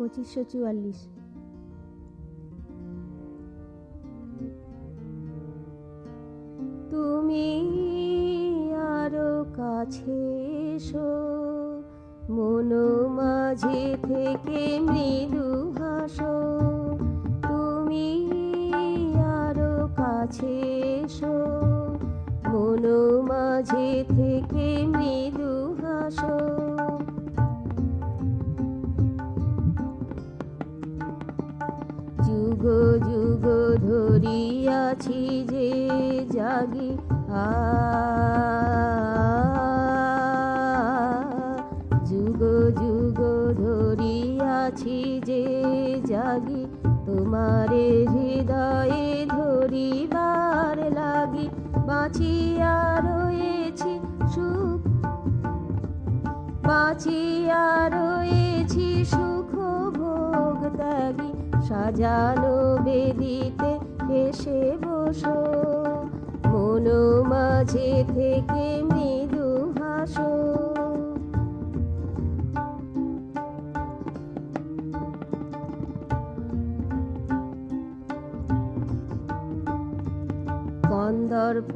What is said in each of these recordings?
2544। তুমি আরো কাছে এসো, মন মাঝে থেকে মৃদু হাসো। তুমি আরো কাছে এসো, মন মাঝে থেকে মৃদু হাসো। যুগ যুগ ধরিয়াছি যে জাগি, যুগ যুগ ধরিয়াছি যে জাগি, তোমারে হৃদয়ে ধরিবার লাগি। বাঁচিয়া রয়েছি সুখ, বাঁচিয়া রয়েছি সুখ ভোগ ত্যাগী। সাজানো বেদিতে এসে বসো, মন মাঝে থেকে মৃদু হাসো। কন্দর্প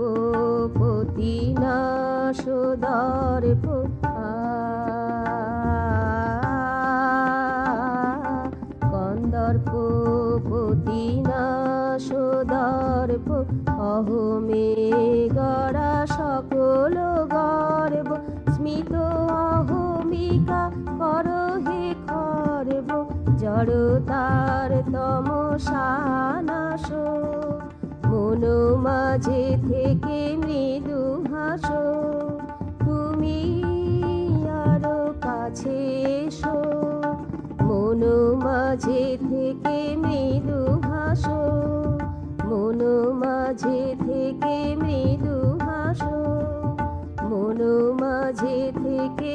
পতি নাশ দর্প, কন্দর্প পতি নাশ দর্প। অহমে গড়া সকল গর্ব, স্মিত অহমিকা করো হে খর্ব। জড়তার তমসা নাশ, মন মাঝে থেকে মৃদু হাসো। তুমি আরো কাছে এসো, মন মাঝে থেকে মৃদু হাসো। মন মাঝে থেকে মৃদু হাসো, মন মাঝে থেকে